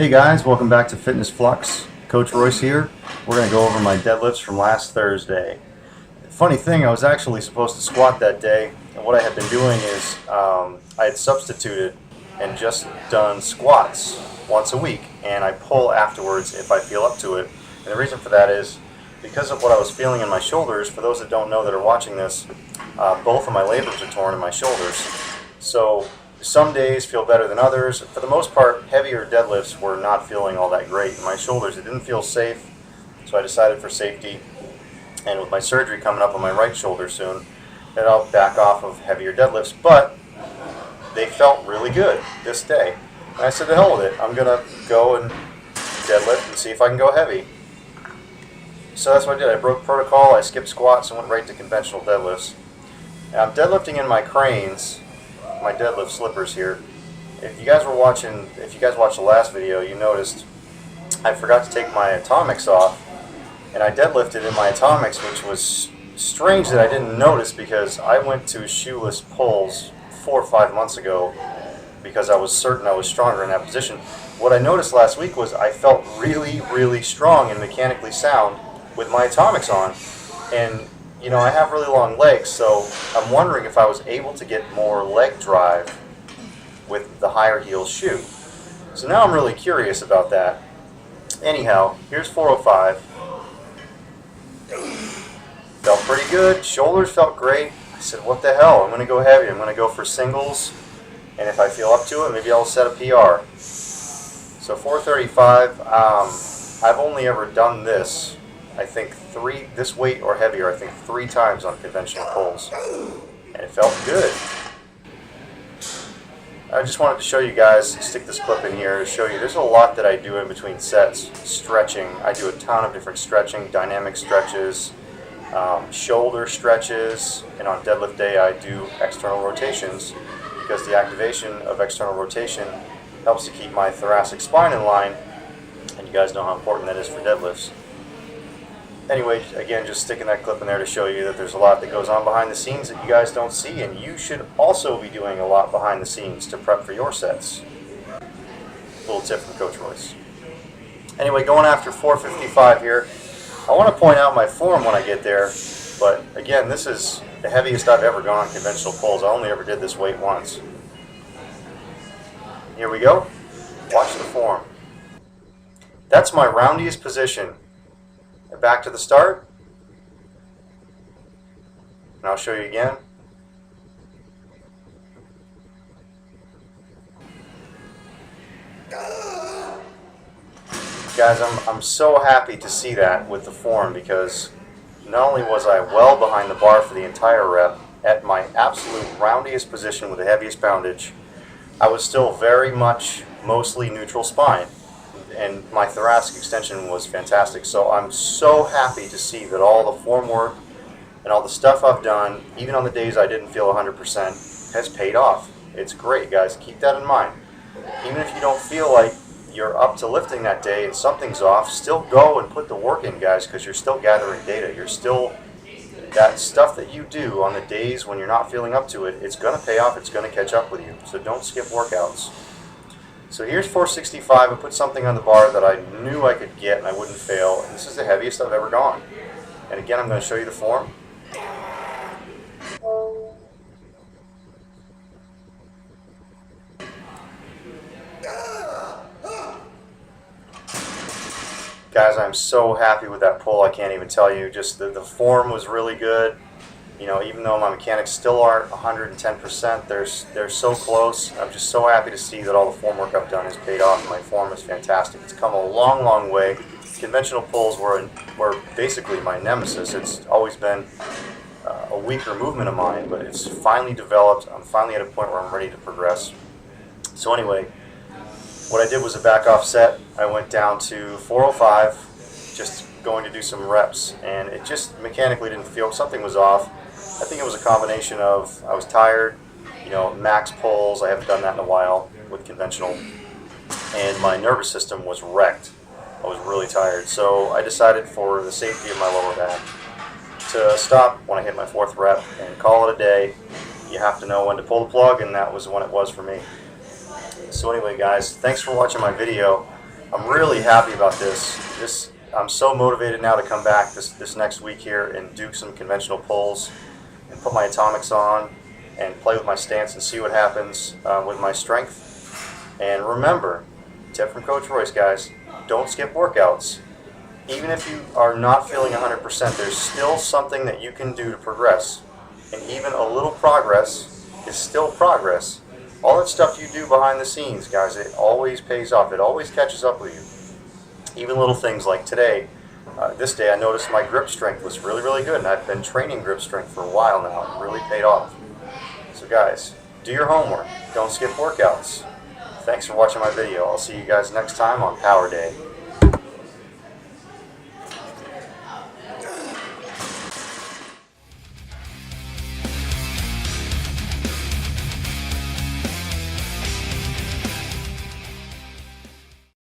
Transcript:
Hey guys, welcome back to Fitness Flux. Coach Royce here. We're going to go over my deadlifts from last Thursday. Funny thing, I was actually supposed to squat that day, and what I had been doing is I had substituted and just done squats once a week, and I pull afterwards if I feel up to it. And the reason for that is because of what I was feeling in my shoulders. For those that don't know that are watching this, both of my labrum are torn in my shoulders. So some days feel better than others. For the most part, heavier deadlifts were not feeling all that great in my shoulders. It didn't feel safe, so I decided for safety, and with my surgery coming up on my right shoulder soon, that I'll back off of heavier deadlifts. But they felt really good this day. And I said, to hell with it. I'm going to go and deadlift and see if I can go heavy. So that's what I did. I broke protocol, I skipped squats, and went right to conventional deadlifts. Now, I'm deadlifting in my Crains, my deadlift slippers here. If you guys watched the last video, you noticed I forgot to take my atomics off, and I deadlifted in my atomics, which was strange that I didn't notice because I went to shoeless pulls 4 or 5 months ago because I was certain I was stronger in that position. What I noticed last week was I felt really, really strong and mechanically sound with my atomics on, and you know, I have really long legs, so I'm wondering if I was able to get more leg drive with the higher heel shoe. So now I'm really curious about that. Anyhow, here's 405. Felt pretty good. Shoulders felt great. I said, what the hell? I'm going to go heavy. I'm going to go for singles, and if I feel up to it, maybe I'll set a PR. So 435, I've only ever done this, I think this weight or heavier, I think 3 times on conventional pulls, and it felt good. I just wanted to show you guys, stick this clip in here to show you there's a lot that I do in between sets. Stretching, I do a ton of different stretching, dynamic stretches, shoulder stretches, and on deadlift day I do external rotations because the activation of external rotation helps to keep my thoracic spine in line, and you guys know how important that is for deadlifts. Anyway, again, just sticking that clip in there to show you that there's a lot that goes on behind the scenes that you guys don't see, and you should also be doing a lot behind the scenes to prep for your sets. Little tip from Coach Royce. Anyway, going after 455 here, I want to point out my form when I get there, but again, this is the heaviest I've ever gone on conventional pulls. I only ever did this weight once. Here we go. Watch the form. That's my roundiest position. Back to the start, and I'll show you again. Guys, I'm so happy to see that with the form because not only was I well behind the bar for the entire rep at my absolute roundiest position with the heaviest poundage, I was still very much mostly neutral spine. And my thoracic extension was fantastic. So I'm so happy to see that all the form work and all the stuff I've done, even on the days I didn't feel 100%, has paid off. It's great, guys. Keep that in mind. Even if you don't feel like you're up to lifting that day and something's off, still go and put the work in, guys, because you're still gathering data. You're still, that stuff that you do on the days when you're not feeling up to it, it's going to pay off. It's going to catch up with you. So don't skip workouts. So here's 465. I put something on the bar that I knew I could get and I wouldn't fail. And this is the heaviest I've ever gone. And again, I'm going to show you the form. Guys, I'm so happy with that pull. I can't even tell you. Just the form was really good. You know, even though my mechanics still aren't 110%, they're so close. I'm just so happy to see that all the form work I've done has paid off. My form is fantastic. It's come a long, long way. Conventional pulls were basically my nemesis. It's always been a weaker movement of mine, but it's finally developed. I'm finally at a point where I'm ready to progress. So anyway, what I did was a back off set. I went down to 405, just going to do some reps, and it just mechanically didn't feel, something was off. I think it was a combination of I was tired, you know, max pulls, I haven't done that in a while with conventional, and my nervous system was wrecked. I was really tired, so I decided for the safety of my lower back to stop when I hit my 4th rep and call it a day. You have to know when to pull the plug, and that was when it was for me. So anyway, guys, thanks for watching my video. I'm really happy about this. I'm so motivated now to come back this next week here and do some conventional pulls and put my atomics on and play with my stance and see what happens with my strength. And remember, tip from Coach Royce, guys, don't skip workouts. Even if you are not feeling 100%, there's still something that you can do to progress. And even a little progress is still progress. All that stuff you do behind the scenes, guys, it always pays off. It always catches up with you. Even little things like today, this day I noticed my grip strength was really, really good. And I've been training grip strength for a while now. It really paid off. So guys, do your homework. Don't skip workouts. Thanks for watching my video. I'll see you guys next time on Power Day.